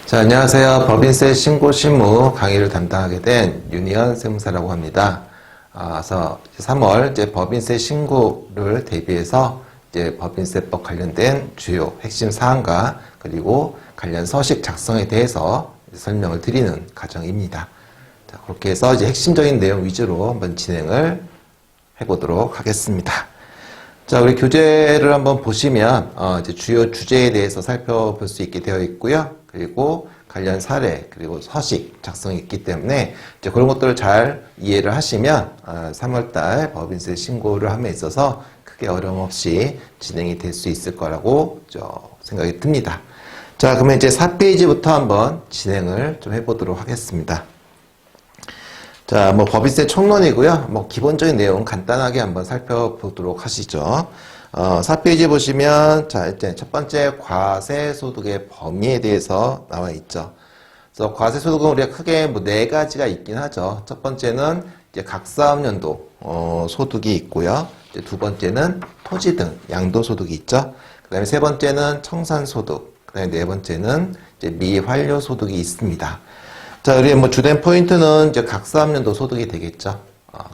자, 안녕하세요. 법인세 신고 실무 강의를 담당하게 된 윤희연 세무사라고 합니다. 그래서 3월 이제 법인세 신고를 대비해서 이제 법인세법 관련된 주요 핵심 사항과 그리고 관련 서식 작성에 대해서 설명을 드리는 과정입니다. 자, 그렇게 해서 이제 핵심적인 내용 위주로 한번 진행을 해보도록 하겠습니다. 자, 우리 교재를 한번 보시면 이제 주요 주제에 대해서 살펴볼 수 있게 되어 있고요. 그리고 관련 사례 그리고 서식 작성이 있기 때문에 이제 그런 것들을 잘 이해를 하시면 3월달 법인세 신고를 함에 있어서 크게 어려움 없이 진행이 될 수 있을 거라고 생각이 듭니다. 자, 그러면 이제 4페이지부터 한번 진행을 좀 해보도록 하겠습니다. 자, 법인세 총론이고요. 기본적인 내용 간단하게 한번 살펴보도록 하시죠. 4페이지 보시면, 자, 이제 첫 번째 과세소득의 범위에 대해서 나와 있죠. 그래서 과세소득은 우리가 크게 네 가지가 있긴 하죠. 첫 번째는 이제 각 사업연도, 소득이 있고요. 이제 두 번째는 토지 등 양도소득이 있죠. 그 다음에 세 번째는 청산소득, 그 다음에 네 번째는 이제 미환료소득이 있습니다. 자, 우리 주된 포인트는 이제 각 사업연도 소득이 되겠죠.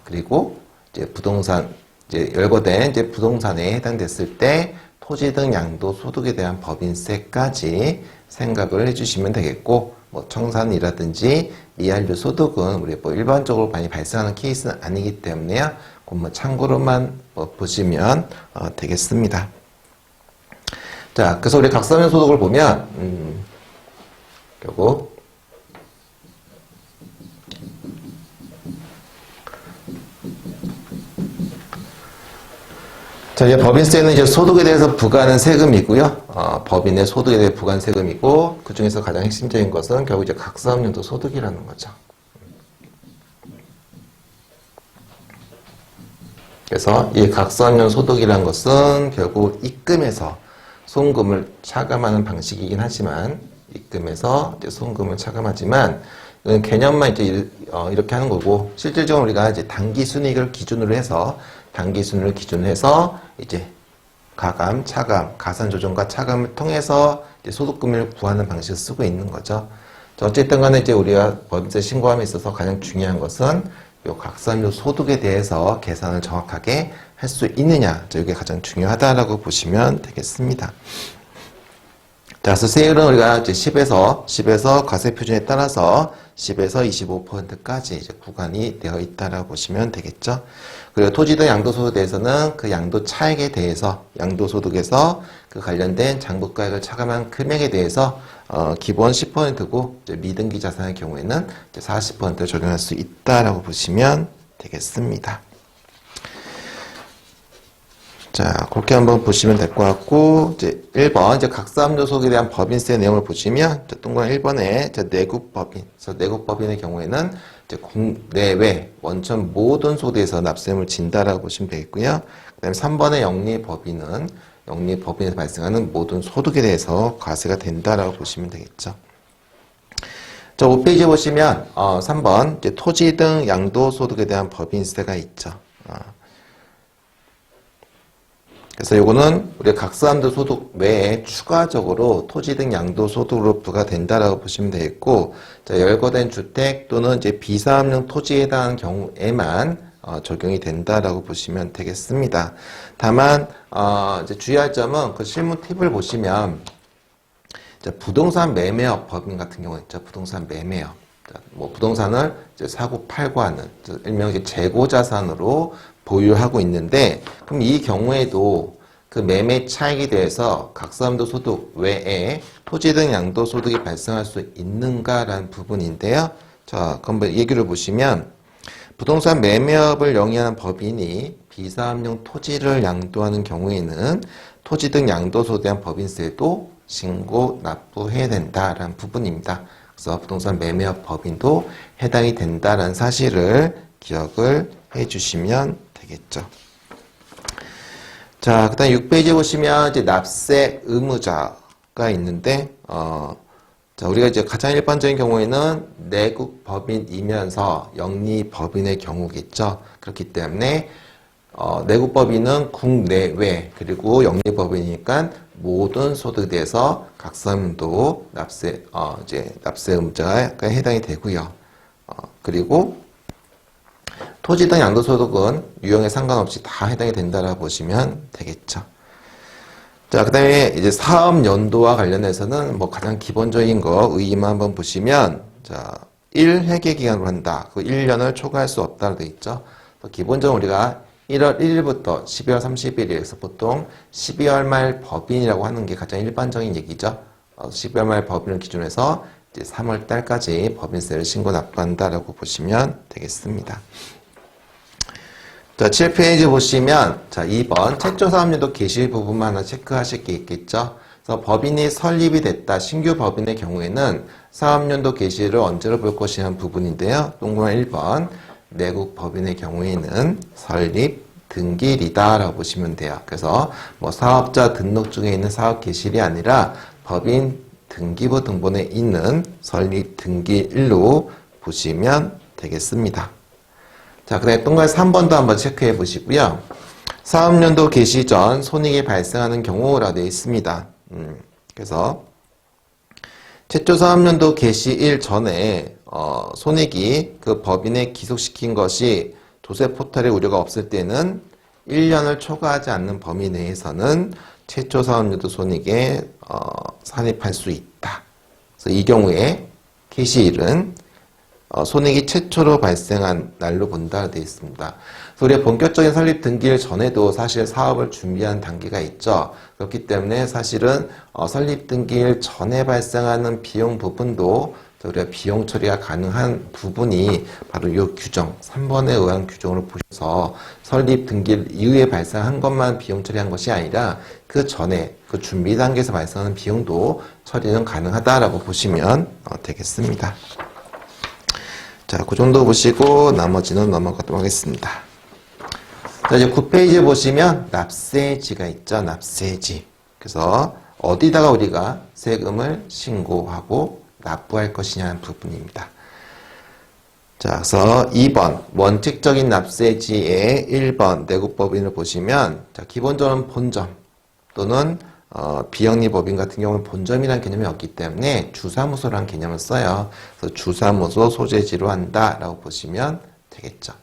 그리고 이제 부동산, 이제 열거된 이제 부동산에 해당됐을 때 토지 등 양도 소득에 대한 법인세까지 생각을 해주시면 되겠고, 청산이라든지 미환료 소득은 우리 일반적으로 많이 발생하는 케이스는 아니기 때문에요. 그 참고로만 보시면 되겠습니다. 자, 그래서 우리 각 사업연도 소득을 보면 결국 자, 이제 법인세는 이제 소득에 대해서 부과하는 세금이고요. 법인의 소득에 대해 부과하는 세금이고, 그 중에서 가장 핵심적인 것은 결국 이제 각 사업연도 소득이라는 거죠. 그래서 이 각 사업연도 소득이라는 것은 결국 입금에서 송금을 차감하는 방식이긴 하지만, 입금에서 이제 송금을 차감하지만, 이건 개념만 이제 이렇게 하는 거고, 실질적으로 우리가 이제 단기 순이익을 기준으로 해서 이제 가감, 차감, 가산 조정과 차감을 통해서 이제 소득금을 구하는 방식을 쓰고 있는 거죠. 어쨌든 간에 이제 우리가 법인세 신고함에 있어서 가장 중요한 것은 요 각사업료 소득에 대해서 계산을 정확하게 할 수 있느냐, 이게 가장 중요하다라고 보시면 되겠습니다. 자, 그래서 세율은 우리가 이제 10에서 과세 표준에 따라서 10에서 25%까지 이제 구간이 되어 있다라고 보시면 되겠죠. 그리고 토지 등 양도소득에 대해서는 그 양도 차액에 대해서 양도소득에서 그 관련된 장부가액을 차감한 금액에 대해서 기본 10%고 이제 미등기 자산의 경우에는 이제 40%를 적용할 수 있다라고 보시면 되겠습니다. 자, 그렇게 한번 보시면 될 것 같고, 이제 1번, 이제 각 사업연도 소득에 대한 법인세 내용을 보시면, 동그란 1번에 내국법인, 그래서 내국법인의 경우에는 이제 국내외 원천 모든 소득에서 납세금을 진다라고 보시면 되겠고요. 그 다음에 3번의 영리법인은 영리법인에서 발생하는 모든 소득에 대해서 과세가 된다라고 보시면 되겠죠. 자, 5페이지에 보시면, 3번, 이제 토지 등 양도 소득에 대한 법인세가 있죠. 그래서 요거는 우리가 각 사업연도 소득 외에 추가적으로 토지 등 양도 소득으로 부과된다라고 보시면 되겠고, 자, 열거된 주택 또는 이제 비사업용 토지에 해당하는 경우에만 적용이 된다라고 보시면 되겠습니다. 다만 이제 주의할 점은 그 실무 팁을 보시면 부동산 매매업 법인 같은 경우 있죠. 부동산 매매업. 부동산을 이제 사고 팔고 하는 일명 이제 재고 자산으로 보유하고 있는데, 그럼 이 경우에도 그 매매 차익에 대해서 각 사업연도 소득 외에 토지 등 양도 소득이 발생할 수 있는가라는 부분인데요. 자, 그럼 얘기를 보시면 부동산 매매업을 영위하는 법인이 비사업용 토지를 양도하는 경우에는 토지 등 양도 소득에 대한 법인세도 신고 납부해야 된다라는 부분입니다. 그래서 부동산 매매업 법인도 해당이 된다라는 사실을 기억을 해주시면 되겠죠. 자, 그 다음에 6페이지 보시면 이제 납세 의무자가 있는데, 자, 우리가 이제 가장 일반적인 경우에는 내국 법인이면서 영리 법인의 경우겠죠. 그렇기 때문에 내국법인은 국내외 그리고 영리법인이니까 모든 소득에 대해서 각서연도 납세 의무자가 해당이 되고요. 그리고 토지 등 양도소득은 유형에 상관없이 다 해당이 된다라고 보시면 되겠죠. 자, 그 다음에 이제 사업 연도와 관련해서는 뭐 가장 기본적인 거 의의만 한번 보시면, 자, 1회계 기간으로 한다. 그 1년을 초과할 수 없다고 되어 있죠. 기본적으로 우리가 1월 1일부터 12월 30일에서 보통 12월 말 법인이라고 하는 게 가장 일반적인 얘기죠. 12월 말 법인을 기준으로 해서 이제 3월 달까지 법인세를 신고 납부한다라고 보시면 되겠습니다. 자, 7페이지 보시면, 자, 2번, 최초 사업연도 게시 부분만 하나 체크하실 게 있겠죠? 그래서 법인이 설립이 됐다. 신규 법인의 경우에는 사업연도 게시를 언제로 볼 것이냐는 부분인데요. 동그란 1번, 내국 법인의 경우에는 설립 등기일이다 라고 보시면 돼요. 그래서 뭐 사업자 등록증에 있는 사업 게시일이 아니라 법인 등기부 등본에 있는 설립 등기일로 보시면 되겠습니다. 자, 그 다음에 동그란 3번도 한번 체크해 보시고요. 사업연도 개시 전 손익이 발생하는 경우라고 되어 있습니다. 그래서 최초 사업연도 개시일 전에 손익이 그 법인에 기속시킨 것이 조세 포탈의 우려가 없을 때는 1년을 초과하지 않는 범위 내에서는 최초 사업연도 손익에 산입할 수 있다. 그래서 이 경우에 개시일은 손익이 최초로 발생한 날로 본다 되어 있습니다. 그래서 우리가 본격적인 설립 등기일 전에도 사실 사업을 준비한 단계가 있죠. 그렇기 때문에 사실은 설립 등기일 전에 발생하는 비용 부분도 우리가 비용 처리가 가능한 부분이 바로 이 규정, 3번에 의한 규정으로 보셔서 설립 등기일 이후에 발생한 것만 비용 처리한 것이 아니라 그 전에 그 준비 단계에서 발생하는 비용도 처리는 가능하다라고 보시면 되겠습니다. 자, 그 정도 보시고 나머지는 넘어가도록 하겠습니다. 자, 이제 9페이지에 보시면 납세지가 있죠. 납세지. 그래서 어디다가 우리가 세금을 신고하고 납부할 것이냐는 부분입니다. 자, 그래서 2번 원칙적인 납세지의 1번 내국법인을 보시면, 자, 기본적으로는 본점 또는 비영리법인 같은 경우는 본점이라는 개념이 없기 때문에 주사무소라는 개념을 써요. 그래서 주사무소 소재지로 한다라고 보시면 되겠죠.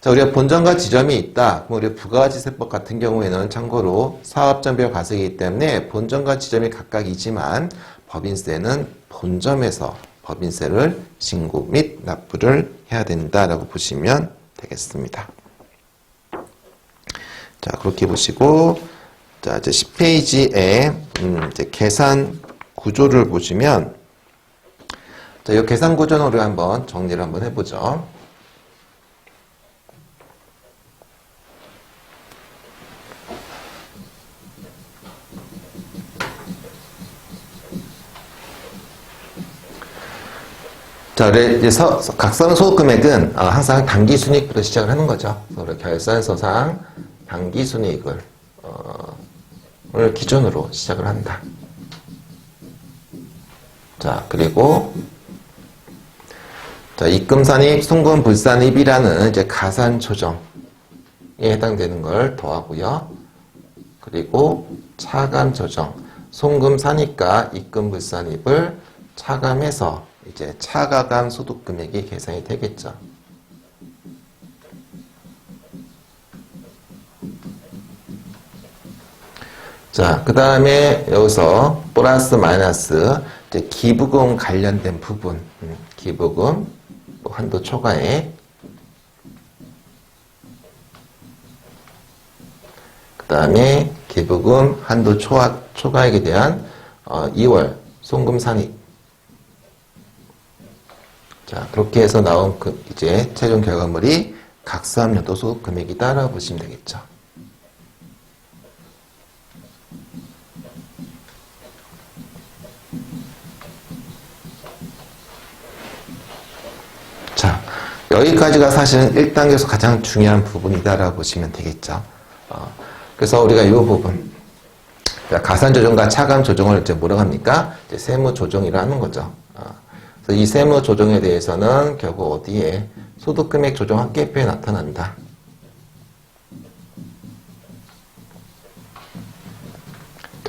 자, 우리가 본점과 지점이 있다. 그럼 우리 부가가치세법 같은 경우에는 참고로 사업장별 과세이기 때문에 본점과 지점이 각각이지만 법인세는 본점에서 법인세를 신고 및 납부를 해야 된다라고 보시면 되겠습니다. 자, 그렇게 보시고, 자, 이제 10페이지에 이제 계산 구조를 보시면, 자, 이 계산 구조는 우리가 한번 정리를 한번 해보죠. 자, 이제 각서는 소득금액은 항상 당기순이익부터 시작을 하는 거죠. 그래서 결산서상 당기순이익을 기준으로 시작을 한다. 자, 그리고 자, 입금산입, 송금불산입이라는 이제 가산 조정에 해당되는 걸 더하고요. 그리고 차감 조정, 송금산입과 입금불산입을 차감해서 이제 차가감 소득금액이 계산이 되겠죠. 자, 그 다음에 여기서 플러스 마이너스 이제 기부금 관련된 부분, 기부금 한도 초과액, 그 다음에 기부금 한도 초과액에 대한 2월 송금 산입. 자, 그렇게 해서 나온 이제 최종 결과물이 각서함연도 소득 금액이다라고 보시면 되겠죠. 자, 여기까지가 사실은 1단계에서 가장 중요한 부분이다라고 보시면 되겠죠. 그래서 우리가 이 부분, 가산 조정과 차감 조정을 이제 뭐라고 합니까? 이제 세무 조정이라 하는 거죠. 그래서 이 세무 조정에 대해서는 결국 어디에 소득금액 조정 합계표에 나타난다.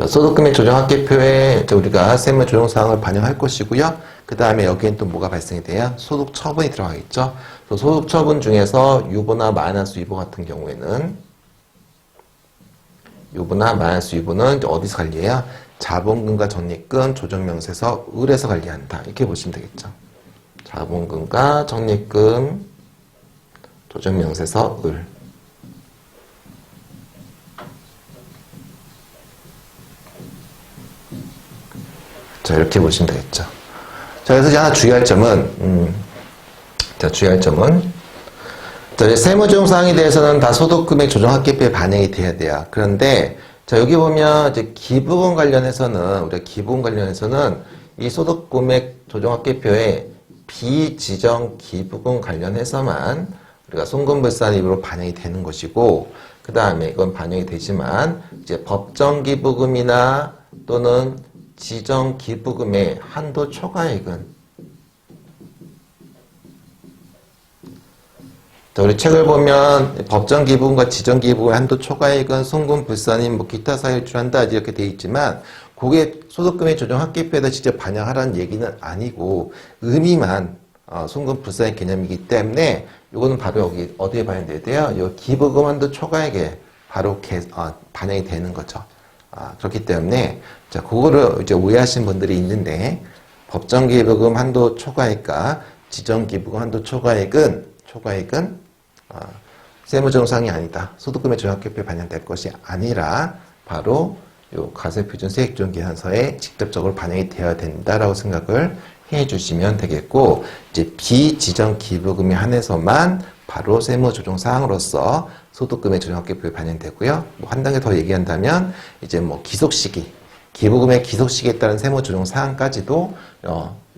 자, 소득금액 조정 합계표에 우리가 세무 조정 사항을 반영할 것이고요. 그 다음에 여기엔 또 뭐가 발생이 돼요? 소득 처분이 들어가겠죠. 소득 처분 중에서 유보나 마이너스 유보 같은 경우에는 유보나 마이너스 유보는 어디서 관리해요? 자본금과 적립금, 조정명세서, 을에서 관리한다. 이렇게 보시면 되겠죠. 자본금과 적립금, 조정명세서, 을. 자, 이렇게 보시면 되겠죠. 자, 그래서 이제 하나 주의할 점은, 자, 이제 세무조정사항에 대해서는 다 소득금액 조정합계표에 반영이 돼야 돼요. 그런데, 자, 여기 보면, 이제 기부금 관련해서는, 우리가 기부금 관련해서는 이 소득금액 조정합계표에 비지정 기부금 관련해서만 우리가 송금불산입으로 반영이 되는 것이고, 그 다음에 이건 반영이 되지만, 이제 법정기부금이나 또는 지정기부금의 한도 초과액은, 자, 우리 책을 보면 법정기부금과 지정기부금의 한도 초과액은 송금불산임 뭐 기타 사유를 취한다 이렇게 되어 있지만 그게 소득금액 조정 합계표에다 직접 반영하라는 얘기는 아니고 의미만 송금불산의 개념이기 때문에 이거는 바로 여기 어디에 반영돼야 돼요? 이 기부금 한도 초과액에 바로 반영이 되는 거죠. 그렇기 때문에 자, 그거를 이제 오해하신 분들이 있는데 법정기부금 한도 초과액과 지정기부금 한도 초과액은 세무조정사항이 아니다. 소득금액 조정합계표에 반영될 것이 아니라 바로 요 과세표준 세액조정계산서에 직접적으로 반영이 되어야 된다라고 생각을 해 주시면 되겠고, 이제 비지정 기부금에 한해서만 바로 세무조정사항으로서 소득금액 조정합계표에 반영되고요. 뭐 한 단계 더 얘기한다면 이제 뭐 기속시기, 기부금의 기속시기에 따른 세무조정사항까지도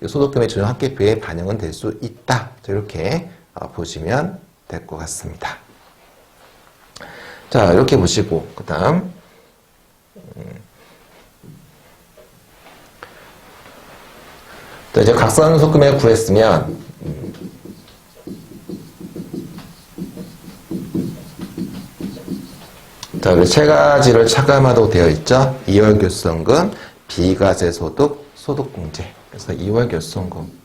소득금액 조정합계표에 반영은 될 수 있다. 이렇게 보시면 될 것 같습니다. 자, 이렇게 보시고, 그 다음, 자, 이제 각선소금액 구했으면, 자, 우리 세 가지를 차감하도록 되어 있죠. 2월 교수성금, 비과세소득, 소득공제. 그래서 2월 교수성금.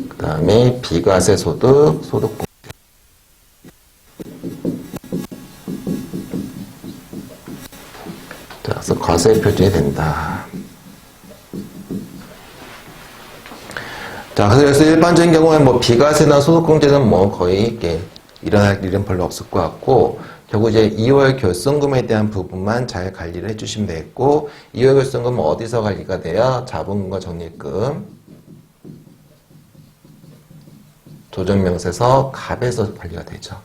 그 다음에 비과세소득, 소득공제. 자, 그래서 과세 표준이 된다. 자, 그래서 일반적인 경우에 뭐 비과세나 소득공제는 뭐 거의 이렇게 일어날 일은 별로 없을 것 같고, 결국 이제 2월 결손금에 대한 부분만 잘 관리를 해주시면 되겠고, 2월 결손금은 어디서 관리가 돼요? 자본금과 적립금, 조정명세서, 갑에서 관리가 되죠.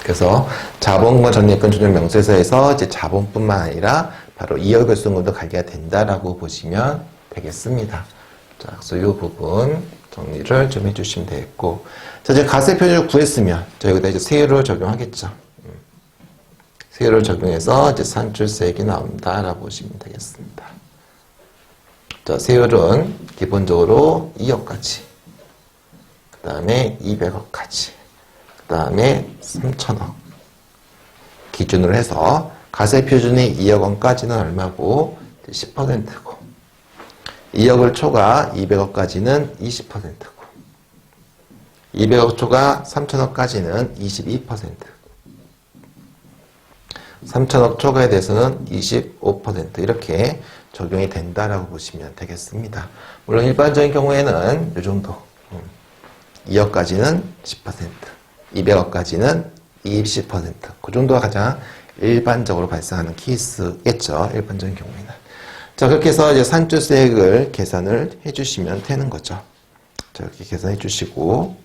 그래서 자본금과 적립금, 조정명세서에서 이제 자본뿐만 아니라 바로 2월 결손금도 관리가 된다라고 보시면 되겠습니다. 자, 그래서 이 부분 정리를 좀 해주시면 되겠고, 자, 이제 과세 표준을 구했으면, 자, 여기다 이제 세율을 적용하겠죠. 세율을 적용해서 이제 산출세액이 나온다라고 보시면 되겠습니다. 자, 세율은 기본적으로 2억까지, 그 다음에 200억까지, 그 다음에 3천억 기준으로 해서 과세 표준이 2억 원까지는 얼마고 10%고 2억을 초과 200억까지는 20%고 200억 초과 3천억까지는 22%, 3천억 초과에 대해서는 25% 이렇게 적용이 된다라고 보시면 되겠습니다. 물론 일반적인 경우에는 이 정도 2억까지는 10%, 200억까지는 20%, 그 정도가 가장 일반적으로 발생하는 케이스겠죠. 일반적인 경우에는. 자, 그렇게 해서 이제 산출세액을 계산을 해주시면 되는 거죠. 자, 이렇게 계산해 주시고.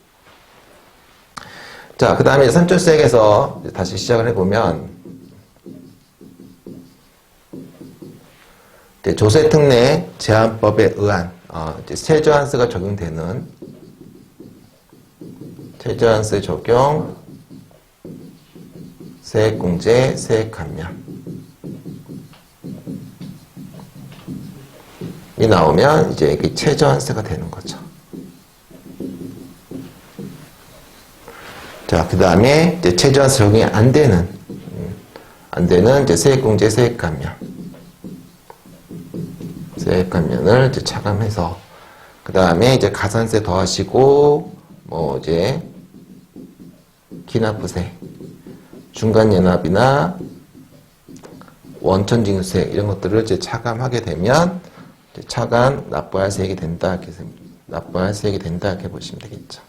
자, 그 다음에 산출세액에서 다시 시작을 해보면, 조세특례 제한법에 의한, 최저한세가 적용되는, 최저한세 적용, 세액공제, 세액감면. 이 나오면 이제 이게 최저한세가 되는 거죠. 자, 그 다음에 이제 최저한세 적용이 안 되는 이제 세액공제 세액감면. 세액감면을 이제 차감해서, 그 다음에 이제 가산세 더하시고, 뭐 이제 기납부세, 중간연합이나 원천징수세 이런 것들을 이제 차감하게 되면 이제 차감 납부할 세액이 된다 이렇게 보시면 되겠죠.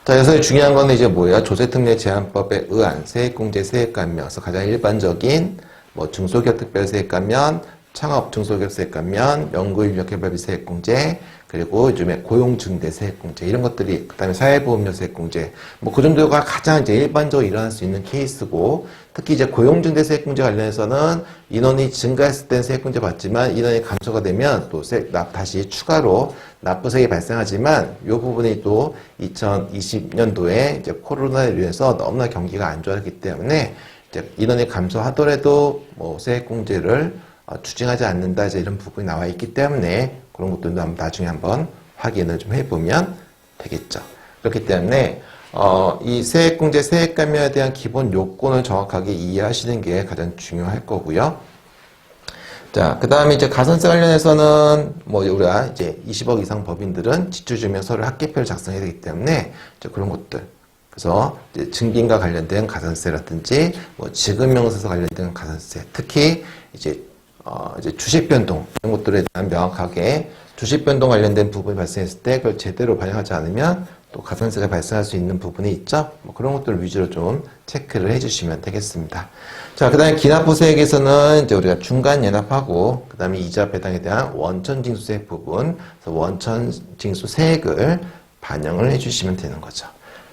자, 여기서 중요한 거는 이제 뭐예요? 조세특례 제한법에 의한 세액공제 세액감면. 그래서 가장 일반적인 뭐 중소기업 특별세액감면, 창업 중소기업 세액감면, 연구인력개발비 세액공제, 그리고 요즘에 고용중대 세액공제 이런 것들이, 그다음에 사회보험료 세액공제, 뭐 그 정도가 가장 이제 일반적으로 일어날 수 있는 케이스고, 특히 이제 고용중대 세액공제 관련해서는 인원이 증가했을 땐 세액공제 받지만 인원이 감소가 되면 또 다시 추가로 납부세액이 발생하지만 이 부분이 또 2020년도에 이제 코로나로 인해서 너무나 경기가 안 좋았기 때문에 이제 인원이 감소하더라도 뭐 세액공제를 추징하지 않는다 이제 이런 부분이 나와 있기 때문에 그런 것들도 나중에 한번 확인을 좀 해보면 되겠죠. 그렇기 때문에 이 세액공제 세액감면에 대한 기본 요건을 정확하게 이해하시는 게 가장 중요할 거고요. 자, 그 다음에 이제 가산세 관련해서는 뭐 우리가 이제 20억 이상 법인들은 지출증명서를 합계표를 작성해야 되기 때문에 이제 그런 것들. 그래서 이제 증빙과 관련된 가산세라든지 뭐 지급명세서 관련된 가산세, 특히 이제 주식 변동 이런 것들에 대한 명확하게 주식 변동 관련된 부분이 발생했을 때 그걸 제대로 반영하지 않으면 또 가산세가 발생할 수 있는 부분이 있죠. 뭐 그런 것들을 위주로 좀 체크를 해주시면 되겠습니다. 자, 그 다음에 기납부세액에서는 이제 우리가 중간 연합하고 그 다음에 이자 배당에 대한 원천징수세액 부분, 그래서 원천징수세액을 반영을 해주시면 되는 거죠.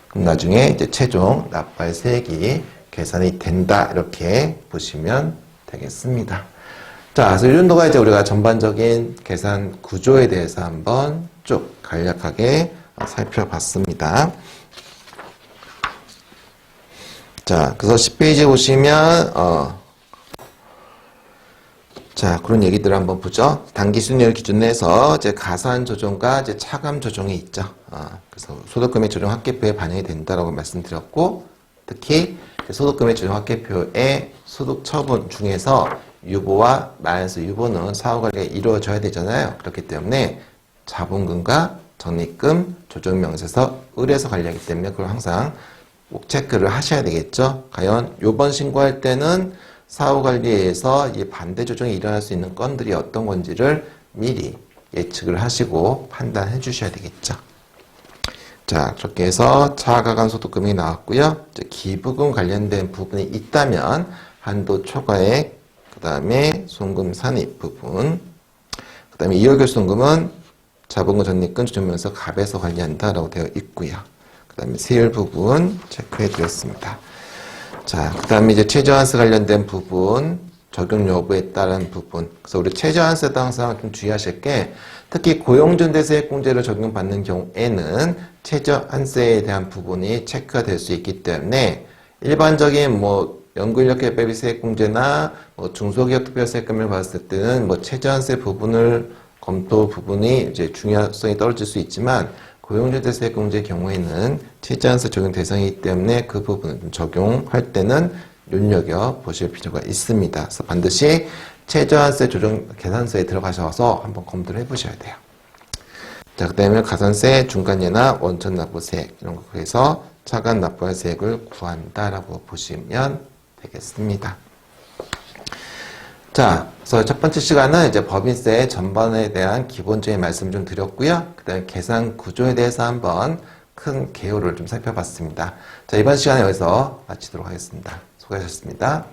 그럼 나중에 이제 최종 납부할 세액이 계산이 된다 이렇게 보시면 되겠습니다. 자, 그래서 이 정도가 이제 우리가 전반적인 계산 구조에 대해서 한번 쭉 간략하게 살펴봤습니다. 자, 그래서 10페이지에 보시면, 자, 그런 얘기들을 한번 보죠. 단기 순이율 기준으로 해서 이제 가산 조정과 이제 차감 조정이 있죠. 그래서 소득금액 조정 합계표에 반영이 된다라고 말씀드렸고, 특히 소득금액 조정 합계표의 소득 처분 중에서 유보와 마이너스 유보는 사후관리가 이루어져야 되잖아요. 그렇기 때문에 자본금과 적립금, 조정명세서, 의뢰서 관리하기 때문에 그걸 항상 꼭 체크를 하셔야 되겠죠. 과연 요번 신고할 때는 사후관리에 의해서 이 반대 조정이 일어날 수 있는 건들이 어떤 건지를 미리 예측을 하시고 판단해 주셔야 되겠죠. 자, 그렇게 해서 차가간 소득금이 나왔고요. 이제 기부금 관련된 부분이 있다면 한도 초과액, 그 다음에 송금 산입 부분, 그 다음에 이월결손금은 자본금 적립금 조정면서 갑에서 관리한다라고 되어 있고요. 그 다음에 세율 부분 체크해 드렸습니다. 자, 그 다음에 이제 최저한세 관련된 부분, 적용 여부에 따른 부분. 그래서 우리 최저한세도 항상 좀 주의하실 게, 특히 고용중대세액공제를 적용받는 경우에는 최저한세에 대한 부분이 체크가 될 수 있기 때문에 일반적인 뭐 연구인력개발비 세액공제나 뭐 중소기업 특별세액감을 봤을 때는 뭐 최저한세 부분을 검토 부분이 이제 중요성이 떨어질 수 있지만 고용중대세액공제의 경우에는 최저한세 적용 대상이기 때문에 그 부분을 좀 적용할 때는 눈여겨 보실 필요가 있습니다. 그래서 반드시 최저한세 조정 계산서에 들어가셔서 한번 검토를 해보셔야 돼요. 자, 그 다음에 가산세, 중간예나 원천납부세액 이런 거 해서 차관 납부할 세액을 구한다라고 보시면 되겠습니다. 자, 그래서 첫 번째 시간은 이제 법인세 전반에 대한 기본적인 말씀 좀 드렸고요. 그 다음에 계산 구조에 대해서 한번 큰 개요를 좀 살펴봤습니다. 자, 이번 시간에 여기서 마치도록 하겠습니다. 수고하셨습니다.